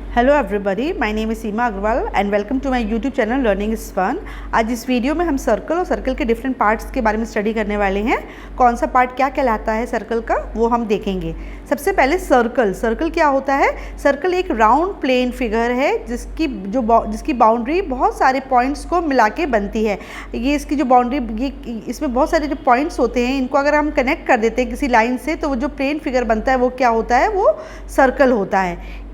Hello everybody, my name is Seema Agarwal and welcome to my YouTube channel learning is fun. आज इस video में हम circle और circle के डिफरेंट पार्ट्स के बारे में स्टडी करने वाले हैं। कौन सा पार्ट क्या कहलाता है सर्कल का, वो हम देखेंगे। सबसे पहले सर्कल क्या होता है। सर्कल एक राउंड प्लेन फिगर है जिसकी बाउंड्री बहुत सारे पॉइंट्स को मिला के बनती है। ये इसकी जो बाउंड्री, ये इसमें बहुत सारे जो पॉइंट्स होते हैं, इनको अगर हम कनेक्ट कर देते हैं किसी लाइन से, तो वो जो प्लेन फिगर बनता है वो क्या होता है, वो सर्कल होता है।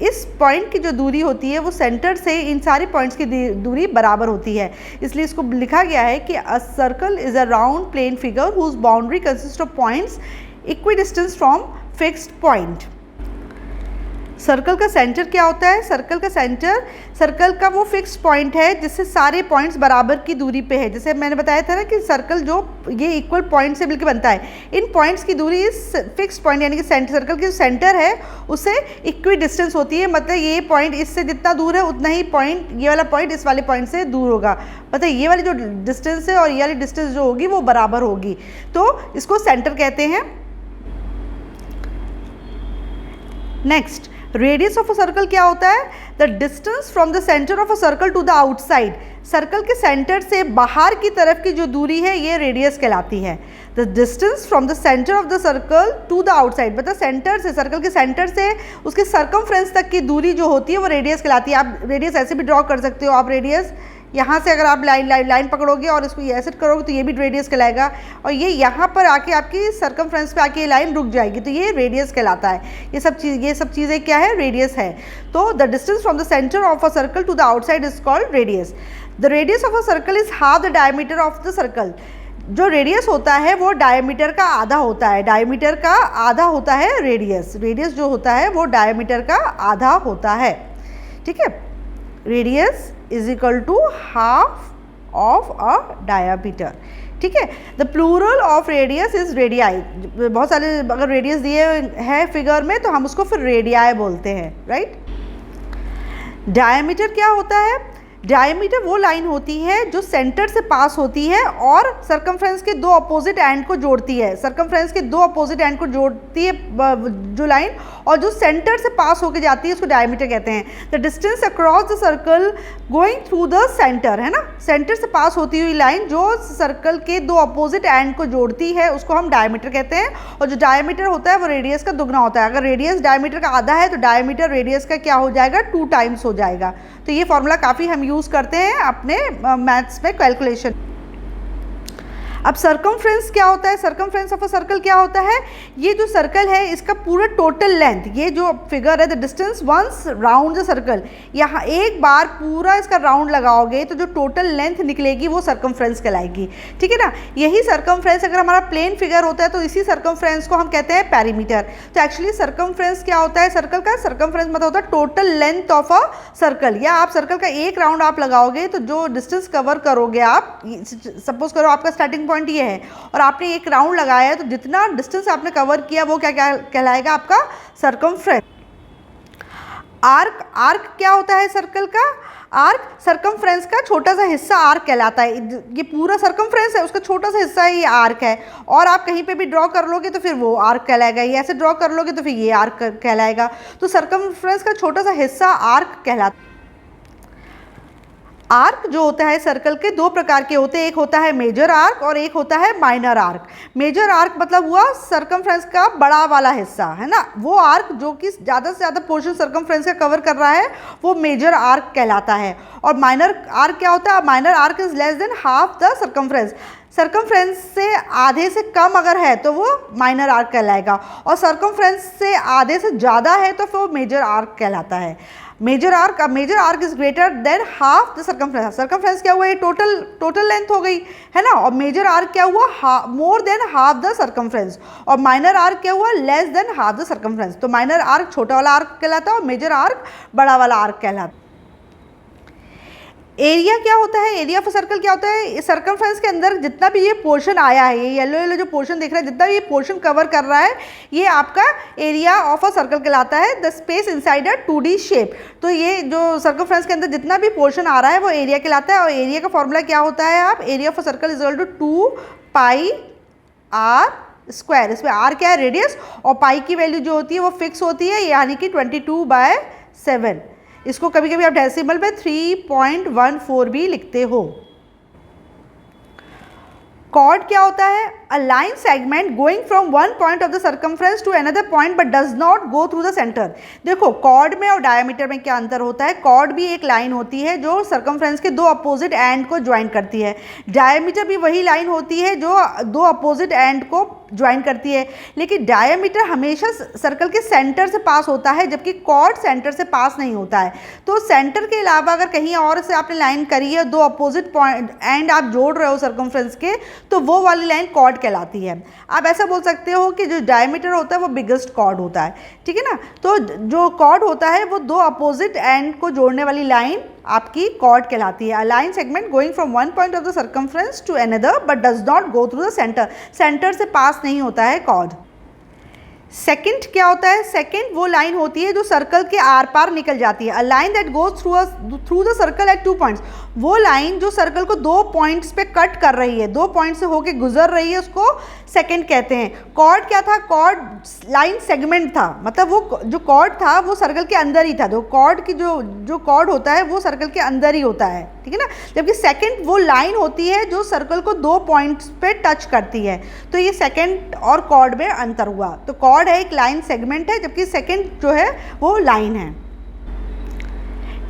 इस पॉइंट की जो दूरी होती है वो सेंटर से इन सारे पॉइंट्स की दूरी बराबर होती है, इसलिए इसको लिखा गया है कि a circle is a round plane figure whose boundary consist of points equidistance from fixed point. Circle का सेंटर क्या होता है। सर्कल का सेंटर सर्कल का वो फिक्स पॉइंट है जिससे सारे पॉइंट्स बराबर की दूरी पे है। जैसे मैंने बताया था ना कि सर्कल जो ये इक्वल पॉइंट से मिलकर बनता है, इन पॉइंट्स की दूरी इस फिक्स पॉइंट यानी कि सर्कल की जो सेंटर है उससे इक्वी डिस्टेंस होती है। मतलब ये पॉइंट इससे जितना दूर है उतना ही पॉइंट, ये वाला पॉइंट इस वाले पॉइंट से दूर होगा। मतलब ये वाली जो डिस्टेंस है और ये वाली डिस्टेंस जो होगी वो बराबर होगी, तो इसको सेंटर कहते हैं। Next, radius of a circle क्या होता है। The distance from the centre of a circle to the outside. Circle के सेंटर से बाहर की तरफ की जो दूरी है ये रेडियस कहलाती है। The distance from the centre of the circle to the outside, मतलब सेंटर से, सर्कल के सेंटर से उसके सर्कमफ्रेंस तक की दूरी जो होती है वो रेडियस कहलाती है। आप रेडियस ऐसे भी ड्रॉ कर सकते हो। आप रेडियस यहाँ से अगर आप लाइन पकड़ोगे और इसको ये ऐसे करोगे तो ये भी रेडियस कहलाएगा, और ये यहाँ पर आके आपकी सर्कमफ्रेंस पे आके ये लाइन रुक जाएगी तो ये रेडियस कहलाता है। ये सब चीज़ें क्या है, रेडियस है। तो the distance from the centre of a circle to the outside is called radius. The radius of a circle is half the diameter of the circle. जो रेडियस होता है वो डायमीटर का आधा होता है। डायमीटर का आधा होता है रेडियस। रेडियस जो होता है वो डायमीटर का आधा होता है। ठीक है, radius is equal to half of a diameter. ठीक है, the plural of radius is radii. बहुत सारे अगर रेडियस दिए हैं फिगर में तो हम उसको फिर रेडियाई बोलते हैं, राइट। डायमीटर क्या होता है। डायमीटर वो लाइन होती है जो सेंटर से पास होती है और सर्कमफ्रेंस के दो अपोजिट एंड को जोड़ती है। सर्कमफ्रेंस के दो अपोजिट एंड को जोड़ती है जो लाइन, और जो सेंटर से पास होकर जाती है उसको डायमीटर कहते हैं। The distance across the circle going through the centre, है ना, सेंटर से पास होती हुई लाइन जो सर्कल के दो अपोजिट एंड को जोड़ती है उसको हम डायमीटर कहते हैं। और जो डायमीटर होता है वो रेडियस का दुगना होता है। अगर रेडियस डायमीटर का आधा है तो डायमीटर रेडियस का क्या हो जाएगा, 2 टाइम्स हो जाएगा। तो ये फॉर्मूला काफ़ी हम यूज़ करते हैं अपने मैथ्स में कैलकुलेशन। अब सर्कमफ्रेंस क्या होता है। सर्कमफ्रेंस ऑफ अ सर्कल क्या होता है। ये जो सर्कल है इसका पूरा टोटल लेंथ, ये जो फिगर है, the distance once round the circle, यहाँ एक बार पूरा इसका राउंड लगाओगे तो जो टोटल लेंथ निकलेगी वो सर्कमफ्रेंस कहलाएगी। ठीक है ना। यही सर्कमफ्रेंस अगर हमारा प्लेन फिगर होता है तो इसी सर्कमफ्रेंस को हम कहते हैं पेरीमीटर। तो एक्चुअली सर्कमफ्रेंस क्या होता है सर्कल का। सर्कमफ्रेंस मतलब होता है total length of a circle. या आप सर्कल का एक राउंड आप लगाओगे तो जो डिस्टेंस कवर करोगे आप, सपोज करो आपका स्टार्टिंग पॉइंट ये है और आपने एक राउंड लगाया है, तो जितना डिस्टेंस आपने कवर किया वो क्या कहलाएगा, आपका सर्कमफ्रेंस। आर्क क्या होता है सर्कल का। आर्क सर्कमफ्रेंस का छोटा सा हिस्सा आर्क कहलाता है। ये पूरा सर्कमफ्रेंस है उसका छोटा सा हिस्सा ये आर्क है। और आप कहीं पे भी ड्रॉ कर लोगे तो फिर वो आर्क कहलाएगा, ये ऐसे ड्रॉ कर लोगे तो फिर ये आर्क कहलाएगा। तो सर्कमफ्रेंस का छोटा सा हिस्सा आर्क कहलाता है। आर्क जो होता है सर्कल के दो प्रकार के होते हैं, एक होता है मेजर आर्क और एक होता है माइनर आर्क। मेजर आर्क मतलब हुआ सर्कमफ्रेंस का बड़ा वाला हिस्सा, है ना, वो आर्क जो कि ज़्यादा से ज़्यादा पोर्शन सर्कमफ्रेंस का कवर कर रहा है वो मेजर आर्क कहलाता है। और माइनर आर्क क्या होता है। Minor arc is less than half the circumference. Circumference से आधे से कम अगर है तो वो माइनर आर्क कहलाएगा, और सर्कमफ्रेंस से आधे से ज़्यादा है तो फिर वो मेजर आर्क कहलाता है। Major arc is greater than half the circumference. Circumference क्या हुआ, ये टोटल लेंथ हो गई, है ना। और मेजर आर्क क्या हुआ, more than half the circumference. और माइनर आर्क क्या हुआ, less than half the circumference. तो माइनर आर्क छोटा वाला आर्क कहलाता है और मेजर आर्क बड़ा वाला आर्क कहलाता है। एरिया क्या होता है। एरिया ऑफ अ सर्कल क्या होता है। सर्कमफ्रेंस के अंदर जितना भी ये पोर्शन आया है, ये येलो जो पोर्शन दिख रहा है, जितना भी ये पोर्शन कवर कर रहा है ये आपका एरिया ऑफ अ सर्कल कहलाता है। The space inside a 2D shape. तो ये जो सर्कमफ्रेंस के अंदर जितना भी पोर्शन आ रहा है वो एरिया कहलाता है। और एरिया का फॉर्मूला क्या होता है, आप area of a circle is equal to 2 pi r square. इसमें आर क्या है, रेडियस, और पाई की वैल्यू जो होती है वो फिक्स होती है, यानी कि 22/6 7। इसको कभी कभी आप डेसिमल में 3.14 भी लिखते हो। कॉर्ड क्या होता है? A line segment going from one point of the circumference to another point but does not go through the centre. देखो कॉर्ड में और डायमीटर में क्या अंतर होता है? कॉर्ड भी एक लाइन होती है जो सर्कमफ्रेंस के दो अपोजिट एंड को ज्वाइन करती है। डायमीटर भी वही लाइन होती है जो दो अपोजिट एंड को ज्वाइन करती है, लेकिन डायमीटर हमेशा सर्कल के सेंटर से पास होता है जबकि कॉर्ड सेंटर से पास नहीं होता है। तो सेंटर के अलावा अगर कहीं और से आपने लाइन करी है, दो अपोजिट पॉइंट एंड आप जोड़ रहे हो सर्कमफ्रेंस के, तो वो वाली लाइन कॉर्ड कहलाती है। आप ऐसा बोल सकते हो कि जो डायमीटर होता है वो बिगेस्ट कॉर्ड होता है, ठीक है ना। तो जो कॉर्ड होता है वो दो अपोजिट एंड को जोड़ने वाली लाइन आपकी कॉर्ड कहलाती है। A line segment going from one point of the circumference to another but does not go through the centre. Centre से पास नहीं होता है कॉर्ड। सेकंड क्या होता है? सेकंड वो लाइन होती है जो सर्कल के आर पार निकल जाती है। A line that goes through the circle eight 2 points. वो लाइन जो सर्कल को 2 पॉइंट्स पे कट कर रही है, 2 पॉइंट से होके गुजर रही है, उसको सेकंड कहते हैं। कॉर्ड क्या था? कॉर्ड लाइन सेगमेंट था, मतलब वो जो कॉर्ड था वो सर्कल के अंदर ही था। जो कॉर्ड की जो कॉर्ड होता है वो सर्कल के अंदर ही होता है, ठीक है ना। जबकि सेकंड वो लाइन होती है जो सर्कल को 2 पॉइंट्स पे टच करती है। तो ये सेकंड और कॉर्ड में अंतर हुआ। तो कॉर्ड है एक लाइन सेगमेंट है, जबकि सेकंड जो है वो लाइन है।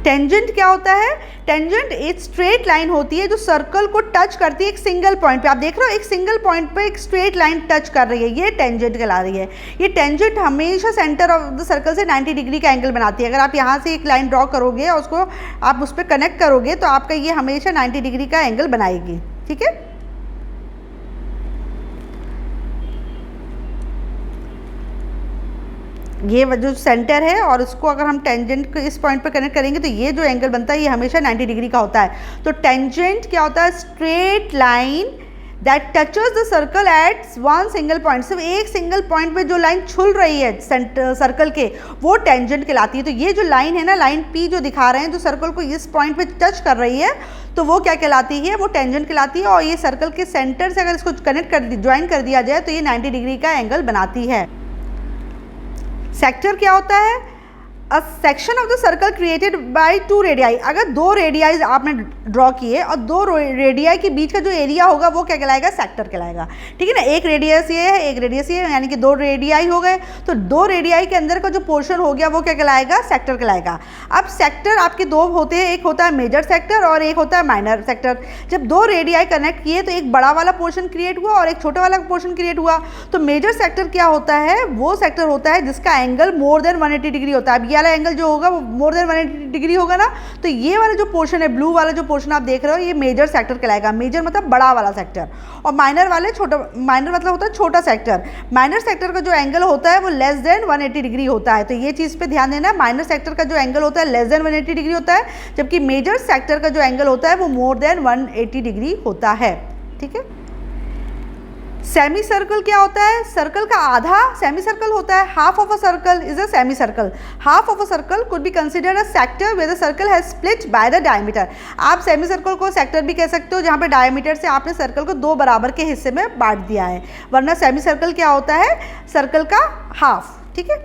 टेंजेंट क्या होता है? टेंजेंट एक स्ट्रेट लाइन होती है जो सर्कल को टच करती है एक सिंगल पॉइंट पे। आप देख रहे हो एक सिंगल पॉइंट पे एक स्ट्रेट लाइन टच कर रही है, ये टेंजेंट कहला रही है। ये टेंजेंट हमेशा सेंटर ऑफ द सर्कल से 90 डिग्री का एंगल बनाती है। अगर आप यहाँ से एक लाइन ड्रॉ करोगे और उसको आप उस पर कनेक्ट करोगे तो आपका ये हमेशा 90 डिग्री का एंगल बनाएगी, ठीक है। ये जो सेंटर है और इसको अगर हम टेंजेंट को इस पॉइंट पे कनेक्ट करेंगे तो ये जो एंगल बनता है ये हमेशा 90 डिग्री का होता है। तो टेंजेंट क्या होता है? Straight line that touches the circle eight one single point. सिर्फ एक सिंगल पॉइंट पे जो लाइन छुल रही है सेंटर सर्कल के, वो टेंजेंट कहलाती है। तो ये जो लाइन है ना, लाइन पी जो दिखा रहे हैं, जो सर्कल को इस पॉइंट पे टच कर रही है, तो वो क्या कहलाती है? वो टेंजेंट कहलाती है। और ये सर्कल के सेंटर से अगर इसको कनेक्ट कर ज्वाइन कर दिया जाए तो ये 90 डिग्री का एंगल बनाती है। सेक्टर क्या होता है? A section of the circle created bye 2 radii. अगर 2 रेडियाई आपने ड्रॉ किए और 2 रेडियाई के बीच का जो एरिया होगा वो क्या कहलाएगा? सेक्टर कहलाएगा, ठीक है ना। एक रेडियस ये है, एक रेडियस ये है, यानी कि 2 रेडियाई हो गए। तो 2 रेडियाई के अंदर का जो पोर्शन हो गया वो क्या कहलाएगा? सेक्टर कहलाएगा। अब सेक्टर आपके 2 होते हैं, एक होता है मेजर सेक्टर और एक होता है माइनर सेक्टर। जब 2 रेडियाई कनेक्ट किए तो एक बड़ा वाला पोर्शन क्रिएट हुआ और एक छोटा वाला पोर्शन क्रिएट हुआ। तो मेजर सेक्टर क्या होता है? वो सेक्टर होता है जिसका एंगल मोर देन 180 डिग्री होता है। अब ये वाला एंगल जो होगा वो मोर देन 180 डिग्री होगा ना, तो ये वाला जो पोर्शन है, ब्लू वाला जो पोर्शन आप देख रहे हो, ये मेजर सेक्टर कहलाएगा। मेजर मतलब बड़ा वाला सेक्टर, और माइनर वाले छोटा, माइनर मतलब होता है छोटा सेक्टर। माइनर सेक्टर का जो एंगल होता है वो लेस देन 180 डिग्री होता है। तो ये चीज़ पे ध्यान देना, माइनर सेक्टर का जो एंगल होता है लेस देन 180 डिग्री होता है, जबकि मेजर सेक्टर का जो एंगल होता है वो मोर देन 180 डिग्री होता है, ठीक है। सेमी सर्कल क्या होता है? सर्कल का आधा सेमी सर्कल होता है। Half of a circle is a semi circle. Half of a circle could be considered a sector where the circle has split by the diameter. आप सेमी सर्कल को sector भी कह सकते हो जहाँ पे डायमीटर से आपने सर्कल को 2 बराबर के हिस्से में बांट दिया है, वरना सेमी सर्कल क्या होता है? सर्कल का हाफ, ठीक है।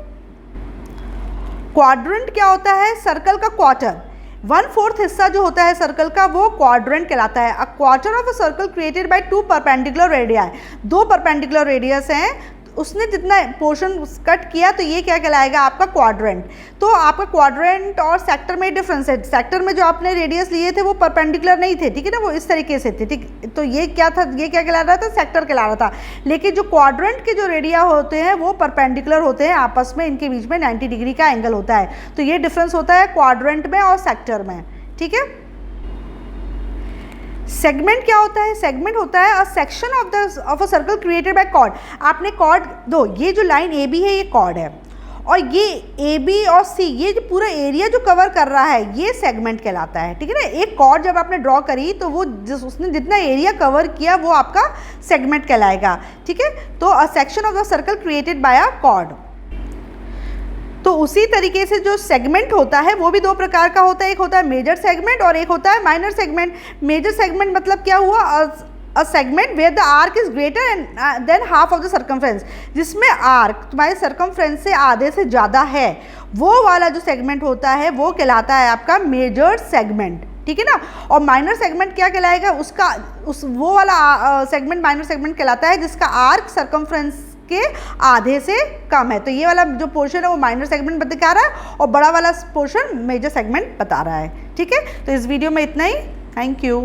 क्वाड्रेंट क्या होता है? सर्कल का क्वार्टर। 1/4 हिस्सा जो होता है सर्कल का वो क्वाड्रेंट कहलाता है। A quarter of a circle created bye 2 perpendicular radii. 2 perpendicular radius हैं, उसने जितना पोर्शन कट किया तो ये क्या कहलाएगा? आपका क्वाड्रेंट। तो आपका क्वाड्रेंट और सेक्टर में डिफरेंस है। सेक्टर में जो आपने रेडियस लिए थे वो परपेंडिकुलर नहीं थे, ठीक है ना, वो इस तरीके से थे, ठीक। तो ये क्या था? ये क्या कहला रहा था? सेक्टर कहला रहा था। लेकिन जो क्वाड्रेंट के जो रेडिया होते हैं वो परपेंडिकुलर होते हैं आपस में, इनके बीच में 90 डिग्री का एंगल होता है। तो ये डिफरेंस होता है क्वाड्रेंट में और सेक्टर में, ठीक है। सेगमेंट क्या होता है? सेगमेंट होता है a section of a circle created by chord. आपने कॉर्ड दो, ये जो लाइन ए बी है ये कॉर्ड है, और ये ए बी और सी, ये जो पूरा एरिया जो कवर कर रहा है ये सेगमेंट कहलाता है, ठीक है ना। एक कॉर्ड जब आपने ड्रॉ करी तो वो उसने जितना एरिया कवर किया वो आपका सेगमेंट कहलाएगा, ठीक है। तो अ section of the circle created bye a cord. तो उसी तरीके से जो सेगमेंट होता है वो भी 2 प्रकार का होता है। एक होता है मेजर सेगमेंट और एक होता है माइनर सेगमेंट। मेजर सेगमेंट मतलब क्या हुआ? A segment where the arc is greater than half of the circumference. जिसमें आर्क तुम्हारे सर्कमफ्रेंस से आधे से ज़्यादा है, वो वाला जो सेगमेंट होता है वो कहलाता है आपका मेजर सेगमेंट, ठीक है ना। और माइनर सेगमेंट क्या कहलाएगा, वो वाला सेगमेंट माइनर सेगमेंट कहलाता है जिसका आर्क सरकमफ्रेंस के आधे से कम है। तो ये वाला जो पोर्शन है वो माइनर सेगमेंट बता रहा है और बड़ा वाला पोर्शन मेजर सेगमेंट बता रहा है, ठीक है। तो इस वीडियो में इतना ही, थैंक यू।